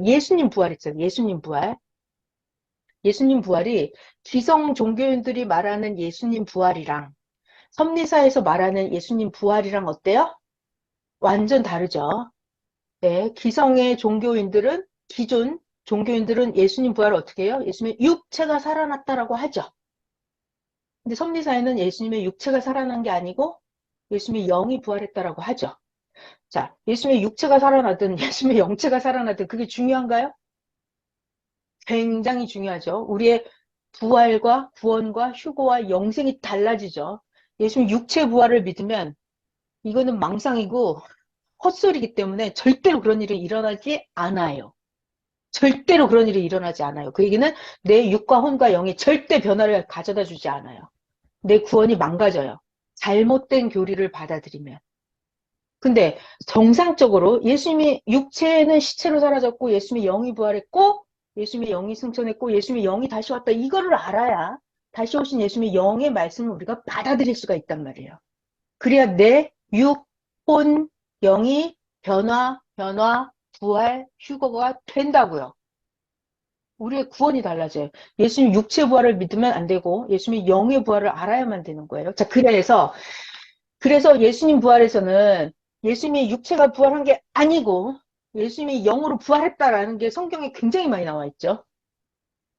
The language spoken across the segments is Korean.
예수님 부활 있잖아요. 예수님 부활. 예수님 부활이 기성 종교인들이 말하는 예수님 부활이랑 섭리사에서 말하는 예수님 부활이랑 어때요? 완전 다르죠. 네, 기성의 종교인들은, 기존 종교인들은 예수님 부활을 어떻게 해요? 예수님의 육체가 살아났다라고 하죠. 근데 섭리사에는 예수님의 육체가 살아난 게 아니고 예수님의 영이 부활했다라고 하죠. 자, 예수님의 육체가 살아나든 예수님의 영체가 살아나든 그게 중요한가요? 굉장히 중요하죠. 우리의 부활과 구원과 휴거와 영생이 달라지죠. 예수님 육체 부활을 믿으면 이거는 망상이고 헛소리이기 때문에 절대로 그런 일이 일어나지 않아요. 절대로 그런 일이 일어나지 않아요. 그 얘기는 내 육과 혼과 영이 절대 변화를 가져다 주지 않아요. 내 구원이 망가져요. 잘못된 교리를 받아들이면. 근데 정상적으로 예수님이 육체는 시체로 사라졌고 예수님이 영이 부활했고 예수님이 영이 승천했고 예수님이 영이 다시 왔다. 이거를 알아야 다시 오신 예수님의 영의 말씀을 우리가 받아들일 수가 있단 말이에요. 그래야 내 육, 혼, 영이 부활, 휴거가 된다고요. 우리의 구원이 달라져요. 예수님 육체 부활을 믿으면 안 되고 예수님의 영의 부활을 알아야만 되는 거예요. 자, 그래서 예수님 부활에서는 예수님의 육체가 부활한 게 아니고 예수님이 영으로 부활했다라는 게 성경에 굉장히 많이 나와 있죠.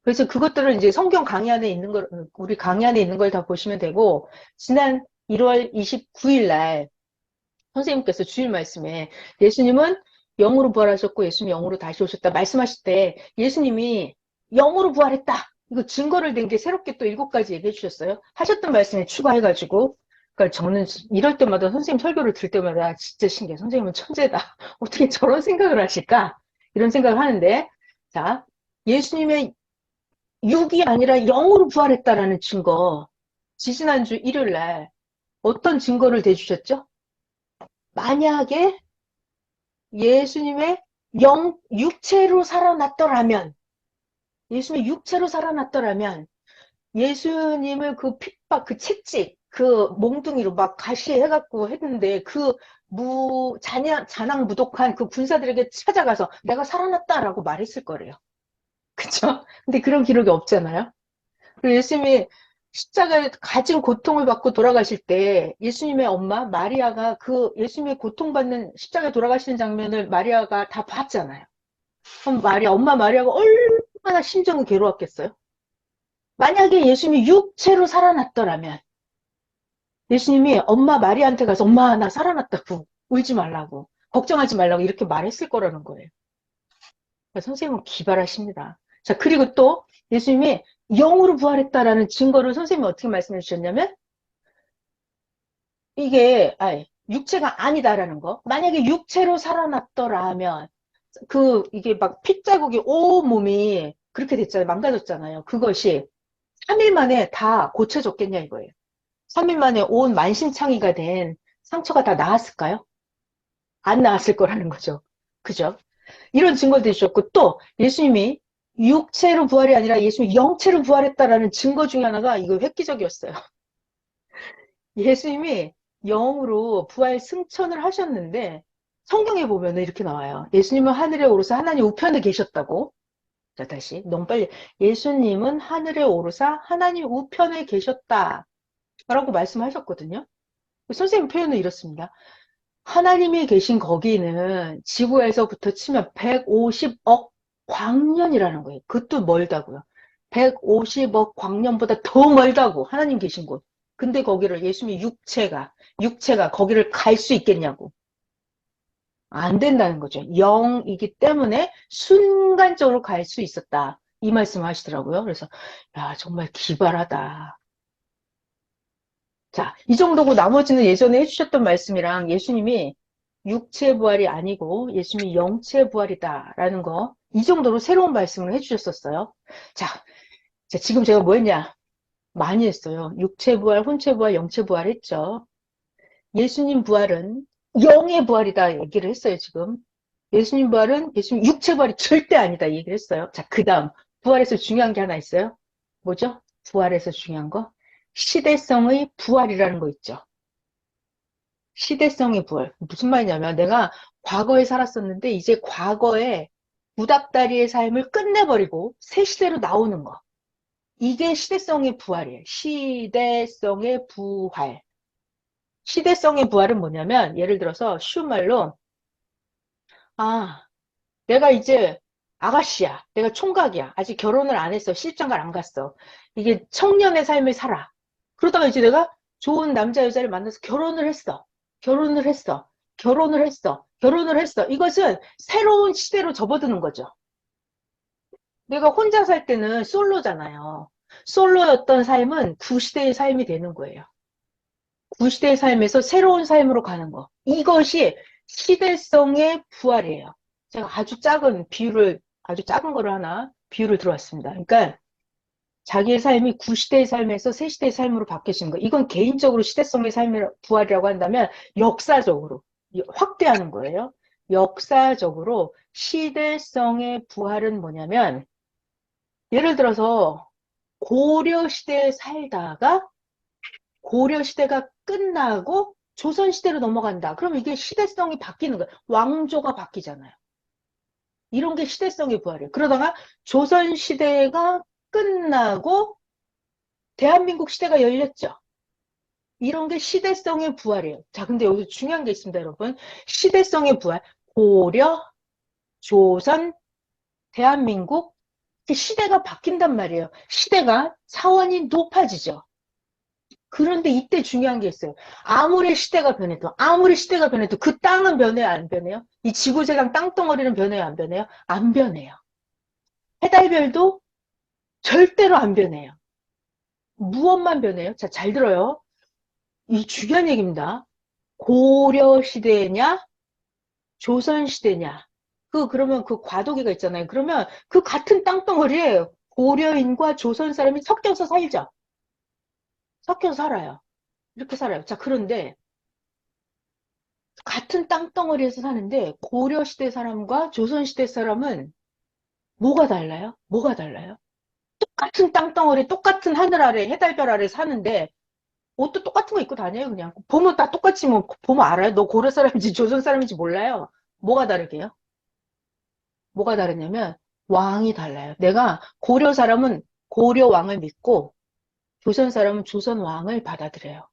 그래서 그것들을 이제 성경 강의 안에 있는 걸, 우리 강의 안에 있는 걸 다 보시면 되고, 지난 1월 29일 날 선생님께서 주일 말씀에 예수님은 영으로 부활하셨고 예수님이 영으로 다시 오셨다 말씀하실 때 예수님이 영으로 부활했다. 이거 증거를 댄 게 새롭게 또 7가지 얘기해 주셨어요. 하셨던 말씀에 추가해가지고. 그러니까 저는 이럴 때마다 선생님 설교를 들을 때마다 진짜 신기해. 선생님은 천재다. 어떻게 저런 생각을 하실까? 이런 생각을 하는데, 자, 예수님의 육이 아니라 영으로 부활했다라는 증거. 지지난주 일요일 날 어떤 증거를 대주셨죠? 만약에 예수님의 육체로 살아났더라면, 예수님의 육체로 살아났더라면, 예수님을 그 핍박, 그 채찍, 그 몽둥이로 막 가시해갖고 했는데, 그 잔황무독한 그 군사들에게 찾아가서 내가 살아났다라고 말했을 거래요. 그쵸? 근데 그런 기록이 없잖아요? 그리고 예수님이 십자가에 가진 고통을 받고 돌아가실 때 예수님의 엄마 마리아가 그 예수님의 고통받는 십자가에 돌아가시는 장면을 마리아가 다 봤잖아요. 그럼 엄마 마리아가 얼마나 심정이 괴로웠겠어요? 만약에 예수님이 육체로 살아났더라면 예수님이 엄마 마리아한테 가서 엄마 나 살아났다고 울지 말라고 걱정하지 말라고 이렇게 말했을 거라는 거예요. 그러니까 선생님은 기발하십니다. 자, 그리고 또 예수님이 영으로 부활했다라는 증거를 선생님이 어떻게 말씀해 주셨냐면 이게 육체가 아니다라는 거. 만약에 육체로 살아났더라면 이게 막 핏자국이 온 몸이 그렇게 됐잖아요. 망가졌잖아요. 그것이 3일 만에 다 고쳐졌겠냐 이거예요. 3일 만에 온 만신창이가 된 상처가 다 나았을까요? 안 나았을 거라는 거죠. 그죠? 이런 증거도 주셨고 또 예수님이 육체로 부활이 아니라 예수님이 영체로 부활했다라는 증거 중에 하나가 이거 획기적이었어요. 예수님이 영으로 부활 승천을 하셨는데 성경에 보면 이렇게 나와요. 예수님은 하늘에 오르사 하나님 우편에 계셨다고. 자, 다시 너무 빨리. 예수님은 하늘에 오르사 하나님 우편에 계셨다. 라고 말씀하셨거든요. 선생님 표현은 이렇습니다. 하나님이 계신 거기는 지구에서부터 치면 150억 광년이라는 거예요. 그것도 멀다고요. 150억 광년보다 더 멀다고 하나님 계신 곳. 근데 거기를 예수님이 육체가 거기를 갈 수 있겠냐고. 안 된다는 거죠. 영이기 때문에 순간적으로 갈 수 있었다. 이 말씀 하시더라고요. 그래서 야 정말 기발하다. 자, 이 정도고 나머지는 예전에 해주셨던 말씀이랑 예수님이 육체 부활이 아니고 예수님이 영체 부활이다라는 거, 이 정도로 새로운 말씀을 해주셨었어요. 자, 지금 제가 뭐 했냐? 많이 했어요. 육체 부활, 혼체 부활, 영체 부활 했죠. 예수님 부활은 영의 부활이다 얘기를 했어요, 지금. 예수님 부활은 예수님 육체 부활이 절대 아니다 얘기를 했어요. 자, 그 다음, 부활에서 중요한 게 하나 있어요. 뭐죠? 부활에서 중요한 거? 시대성의 부활이라는 거 있죠. 시대성의 부활. 무슨 말이냐면 내가 과거에 살았었는데 이제 과거에 구닥다리의 삶을 끝내버리고 새 시대로 나오는 거. 이게 시대성의 부활이에요. 시대성의 부활. 시대성의 부활은 뭐냐면, 예를 들어서 쉬운 말로, 아, 내가 이제 아가씨야. 내가 총각이야. 아직 결혼을 안 했어. 시집장가를 안 갔어. 이게 청년의 삶을 살아. 그러다가 이제 내가 좋은 남자, 여자를 만나서 결혼을 했어. 결혼을 했어. 결혼을 했어. 결혼을 했어. 이것은 새로운 시대로 접어드는 거죠. 내가 혼자 살 때는 솔로잖아요. 솔로였던 삶은 구시대의 삶이 되는 거예요. 구시대의 삶에서 새로운 삶으로 가는 거. 이것이 시대성의 부활이에요. 제가 아주 작은 거를 하나 비유를 들어왔습니다. 그러니까 자기의 삶이 구시대의 삶에서 새시대의 삶으로 바뀌어지는 거. 이건 개인적으로 시대성의 삶의 부활이라고 한다면 역사적으로 확대하는 거예요. 역사적으로 시대성의 부활은 뭐냐면 예를 들어서 고려시대에 살다가 고려시대가 끝나고 조선시대로 넘어간다. 그럼 이게 시대성이 바뀌는 거예요. 왕조가 바뀌잖아요. 이런 게 시대성의 부활이에요. 그러다가 조선시대가 끝나고 대한민국 시대가 열렸죠. 이런 게 시대성의 부활이에요. 자, 근데 여기 중요한 게 있습니다, 여러분. 시대성의 부활. 고려, 조선, 대한민국. 시대가 바뀐단 말이에요. 시대가 차원이 높아지죠. 그런데 이때 중요한 게 있어요. 아무리 시대가 변해도 그 땅은 변해요, 안 변해요? 이 지구재강 땅덩어리는 변해요, 안 변해요? 안 변해요. 해달별도 절대로 안 변해요. 무엇만 변해요? 자, 잘 들어요. 이 중요한 얘기입니다. 고려시대냐, 조선시대냐. 그러면 그 과도기가 있잖아요. 그러면 그 같은 땅덩어리에 고려인과 조선 사람이 섞여서 살죠. 섞여서 살아요. 이렇게 살아요. 자, 그런데 같은 땅덩어리에서 사는데 고려시대 사람과 조선시대 사람은 뭐가 달라요? 뭐가 달라요? 똑같은 땅덩어리, 똑같은 하늘 아래, 해달별 아래 사는데 옷도 똑같은 거 입고 다녀요, 그냥. 보면 다 똑같이 뭐, 보면 알아요. 너 고려 사람인지 조선 사람인지 몰라요. 뭐가 다르게요? 뭐가 다르냐면 왕이 달라요. 내가 고려 사람은 고려 왕을 믿고 조선 사람은 조선 왕을 받아들여요.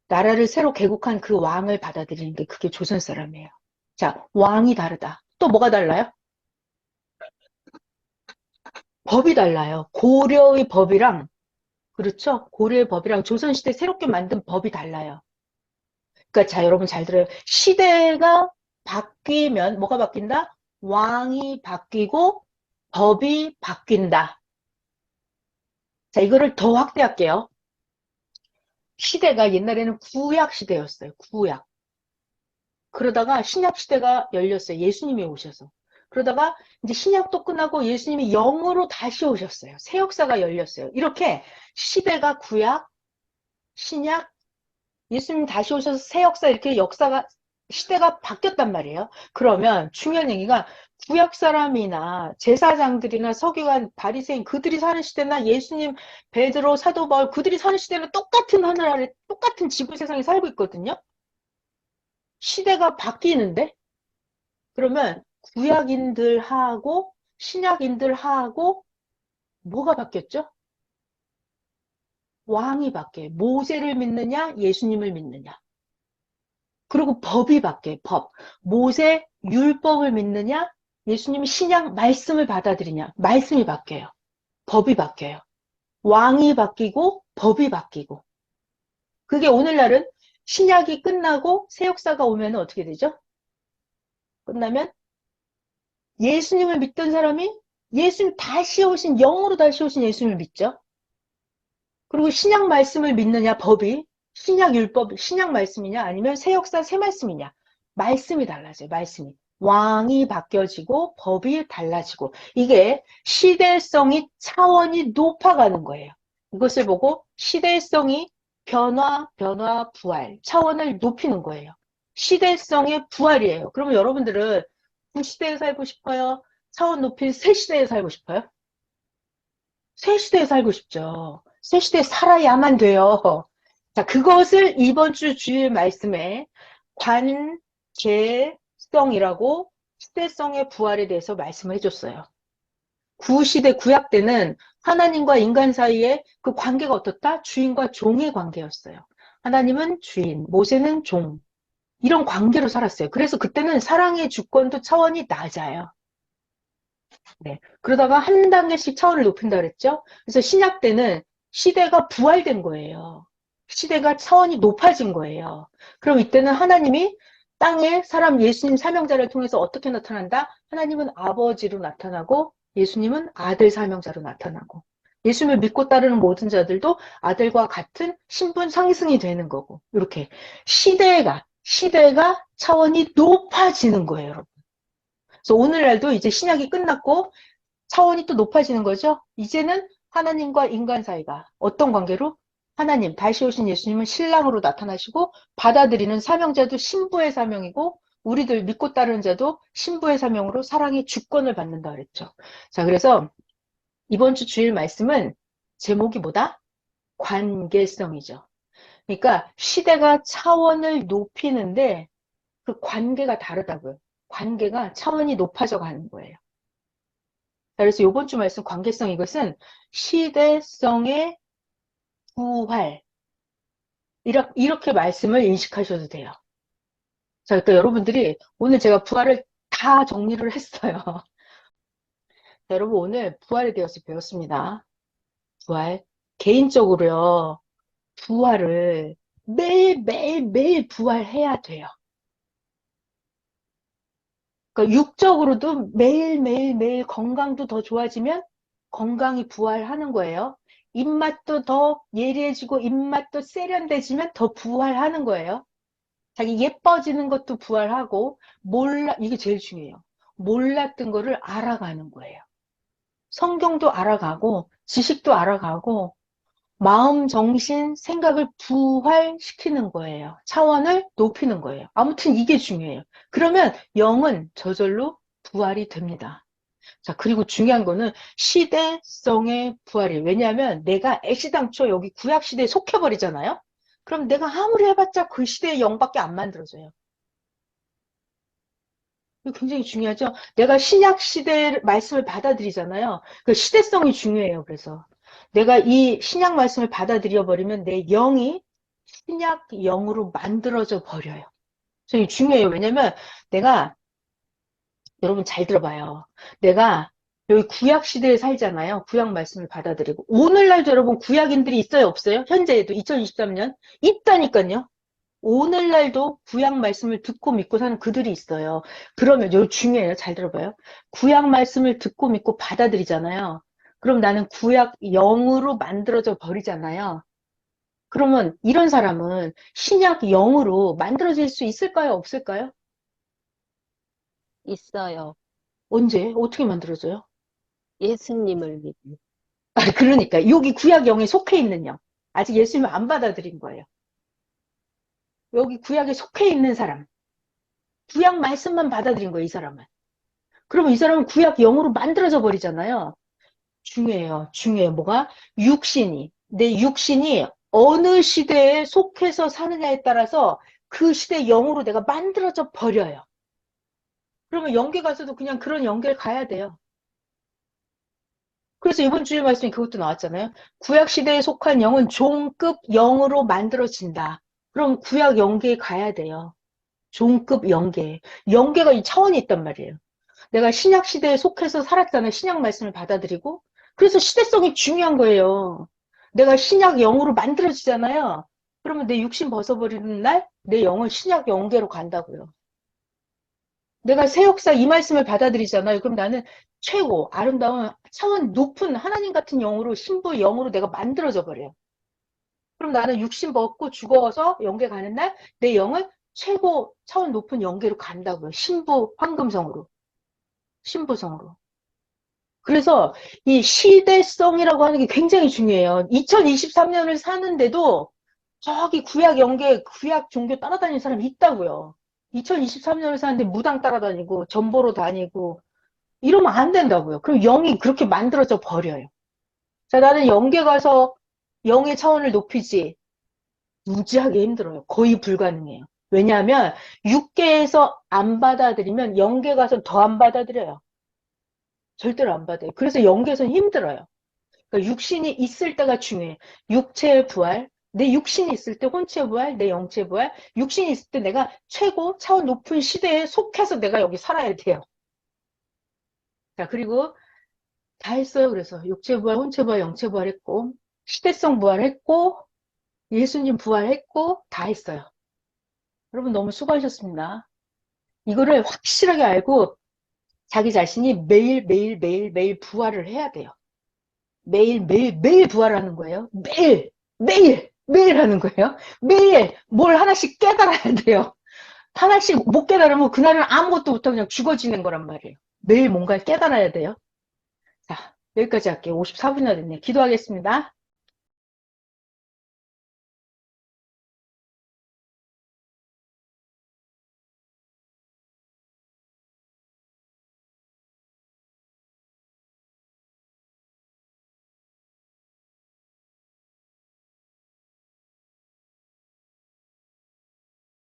나라를 새로 개국한 그 왕을 받아들이는 게 그게 조선 사람이에요. 자, 왕이 다르다. 또 뭐가 달라요? 법이 달라요. 고려의 법이랑, 그렇죠? 고려의 법이랑 조선시대 새롭게 만든 법이 달라요. 그러니까 자, 여러분 잘 들어요. 시대가 바뀌면 뭐가 바뀐다? 왕이 바뀌고 법이 바뀐다. 자, 이거를 더 확대할게요. 시대가 옛날에는 구약 시대였어요. 구약. 그러다가 신약 시대가 열렸어요. 예수님이 오셔서. 그러다가 이제 신약도 끝나고 예수님이 영으로 다시 오셨어요. 새 역사가 열렸어요. 이렇게 시대가 구약, 신약, 예수님 다시 오셔서 새 역사 이렇게 시대가 바뀌었단 말이에요. 그러면 중요한 얘기가 구약 사람이나 제사장들이나 서기관, 바리새인 그들이 사는 시대나 예수님, 베드로, 사도 바울 그들이 사는 시대는 똑같은 하늘 아래 똑같은 지구 세상에 살고 있거든요. 시대가 바뀌는데 그러면 구약인들하고 신약인들하고 뭐가 바뀌었죠? 왕이 바뀌어요. 모세를 믿느냐, 예수님을 믿느냐. 그리고 법이 바뀌어요. 법. 모세 율법을 믿느냐, 예수님이 신약 말씀을 받아들이냐. 말씀이 바뀌어요. 법이 바뀌어요. 왕이 바뀌고 법이 바뀌고. 그게 오늘날은 신약이 끝나고 새 역사가 오면 어떻게 되죠? 끝나면 예수님을 믿던 사람이 예수님 다시 오신 영으로 다시 오신 예수님을 믿죠. 그리고 신약 말씀을 믿느냐 법이 신약 율법 신약 말씀이냐 아니면 새 역사 새 말씀이냐 말씀이 달라져요. 말씀이 왕이 바뀌어지고 법이 달라지고 이게 시대성이 차원이 높아가는 거예요. 이것을 보고 시대성이 변화 부활 차원을 높이는 거예요. 시대성의 부활이에요. 그러면 여러분들은 구시대에 살고 싶어요? 차원 높인 새 시대에 살고 싶어요? 새 시대에 살고 싶죠. 새 시대에 살아야만 돼요. 자, 그것을 이번 주 주일 말씀에 관계성이라고 시대성의 부활에 대해서 말씀을 해줬어요. 구시대, 구약 때는 하나님과 인간 사이에 그 관계가 어떻다? 주인과 종의 관계였어요. 하나님은 주인, 모세는 종. 이런 관계로 살았어요. 그래서 그때는 사랑의 주권도 차원이 낮아요. 네. 그러다가 한 단계씩 차원을 높인다 그랬죠? 그래서 신약 때는 시대가 부활된 거예요. 시대가 차원이 높아진 거예요. 그럼 이때는 하나님이 땅에 사람 예수님 사명자를 통해서 어떻게 나타난다? 하나님은 아버지로 나타나고 예수님은 아들 사명자로 나타나고 예수님을 믿고 따르는 모든 자들도 아들과 같은 신분 상승이 되는 거고 이렇게 시대가 차원이 높아지는 거예요, 여러분. 그래서 오늘날도 이제 신약이 끝났고 차원이 또 높아지는 거죠. 이제는 하나님과 인간 사이가 어떤 관계로? 하나님, 다시 오신 예수님은 신랑으로 나타나시고 받아들이는 사명자도 신부의 사명이고 우리들 믿고 따르는 자도 신부의 사명으로 사랑의 주권을 받는다 그랬죠. 자, 그래서 이번 주 주일 말씀은 제목이 뭐다? 관계성이죠. 그러니까 시대가 차원을 높이는데 그 관계가 다르다고요. 관계가 차원이 높아져 가는 거예요. 그래서 이번 주 말씀 관계성 이것은 시대성의 부활 이렇게 말씀을 인식하셔도 돼요. 자, 그러니까 여러분들이 오늘 제가 부활을 다 정리를 했어요. 자, 여러분 오늘 부활에 대해서 배웠습니다. 부활 개인적으로요. 부활을 매일 부활해야 돼요. 그러니까 육적으로도 매일 건강도 더 좋아지면 건강이 부활하는 거예요. 입맛도 더 예리해지고 입맛도 세련돼지면 더 부활하는 거예요. 자기 예뻐지는 것도 부활하고 이게 제일 중요해요. 몰랐던 거를 알아가는 거예요. 성경도 알아가고 지식도 알아가고 마음, 정신, 생각을 부활시키는 거예요. 차원을 높이는 거예요. 아무튼 이게 중요해요. 그러면 영은 저절로 부활이 됩니다. 자, 그리고 중요한 거는 시대성의 부활이에요. 왜냐하면 내가 애시당초 여기 구약시대에 속해버리잖아요? 그럼 내가 아무리 해봤자 그 시대의 영밖에 안 만들어져요. 이거 굉장히 중요하죠? 내가 신약시대 말씀을 받아들이잖아요. 그 시대성이 중요해요, 그래서. 내가 이 신약 말씀을 받아들여 버리면 내 영이 신약 영으로 만들어져 버려요. 그래서 이게 중요해요. 왜냐면 내가 여러분 잘 들어봐요. 내가 여기 구약 시대에 살잖아요. 구약 말씀을 받아들이고 오늘날도 여러분 구약인들이 있어요, 없어요? 현재에도 2023년 있다니까요. 오늘날도 구약 말씀을 듣고 믿고 사는 그들이 있어요. 그러면 여기 중요해요. 잘 들어봐요. 구약 말씀을 듣고 믿고 받아들이잖아요. 그럼 나는 구약 영으로 만들어져 버리잖아요. 그러면 이런 사람은 신약 영으로 만들어질 수 있을까요? 없을까요? 있어요. 언제? 어떻게 만들어져요? 예수님을 믿는. 아, 그러니까 여기 구약 영에 속해 있는 영. 아직 예수님을 안 받아들인 거예요. 여기 구약에 속해 있는 사람. 구약 말씀만 받아들인 거예요, 이 사람은. 그러면 이 사람은 구약 영으로 만들어져 버리잖아요. 중요해요. 중요해요. 뭐가? 내 육신이 어느 시대에 속해서 사느냐에 따라서 그 시대 영으로 내가 만들어져 버려요. 그러면 영계 가서도 그냥 그런 영계를 가야 돼요. 그래서 이번 주일 말씀에 그것도 나왔잖아요. 구약 시대에 속한 영은 종급 영으로 만들어진다. 그럼 구약 영계에 가야 돼요. 종급 영계. 영계가 이 차원이 있단 말이에요. 내가 신약 시대에 속해서 살았잖아요. 신약 말씀을 받아들이고. 그래서 시대성이 중요한 거예요. 내가 신약 영으로 만들어지잖아요. 그러면 내 육신 벗어버리는 날 내 영은 신약 영계로 간다고요. 내가 새 역사 이 말씀을 받아들이잖아요. 그럼 나는 최고 아름다운 차원 높은 하나님 같은 영으로 신부 영으로 내가 만들어져 버려요. 그럼 나는 육신 벗고 죽어서 영계 가는 날 내 영은 최고 차원 높은 영계로 간다고요. 신부 황금성으로. 신부성으로. 그래서 이 시대성이라고 하는 게 굉장히 중요해요. 2023년을 사는데도 저기 구약 영계, 구약 종교 따라다니는 사람이 있다고요. 2023년을 사는데 무당 따라다니고 전보로 다니고 이러면 안 된다고요. 그럼 영이 그렇게 만들어져 버려요. 자, 나는 영계 가서 영의 차원을 높이지 무지하게 힘들어요. 거의 불가능해요. 왜냐하면 육계에서 안 받아들이면 영계 가서 더 안 받아들여요. 절대로 안 받아요. 그래서 영계에서는 힘들어요. 그러니까 육신이 있을 때가 중요해. 육체의 부활, 내 육신이 있을 때 혼체 부활, 내 영체 부활, 육신이 있을 때 내가 최고 차원 높은 시대에 속해서 내가 여기 살아야 돼요. 자, 그리고 다 했어요. 그래서 육체 부활, 혼체 부활, 영체 부활했고, 시대성 부활했고, 예수님 부활했고, 다 했어요. 여러분 너무 수고하셨습니다. 이거를 확실하게 알고 자기 자신이 매일 매일 매일 매일 부활을 해야 돼요. 매일 매일 매일 부활하는 거예요. 매일 매일 매일 하는 거예요. 매일 뭘 하나씩 깨달아야 돼요. 하나씩 못 깨달으면 그날은 아무것도 못하고 그냥 죽어지는 거란 말이에요. 매일 뭔가 깨달아야 돼요. 자, 여기까지 할게요. 54분이나 됐네요. 기도하겠습니다.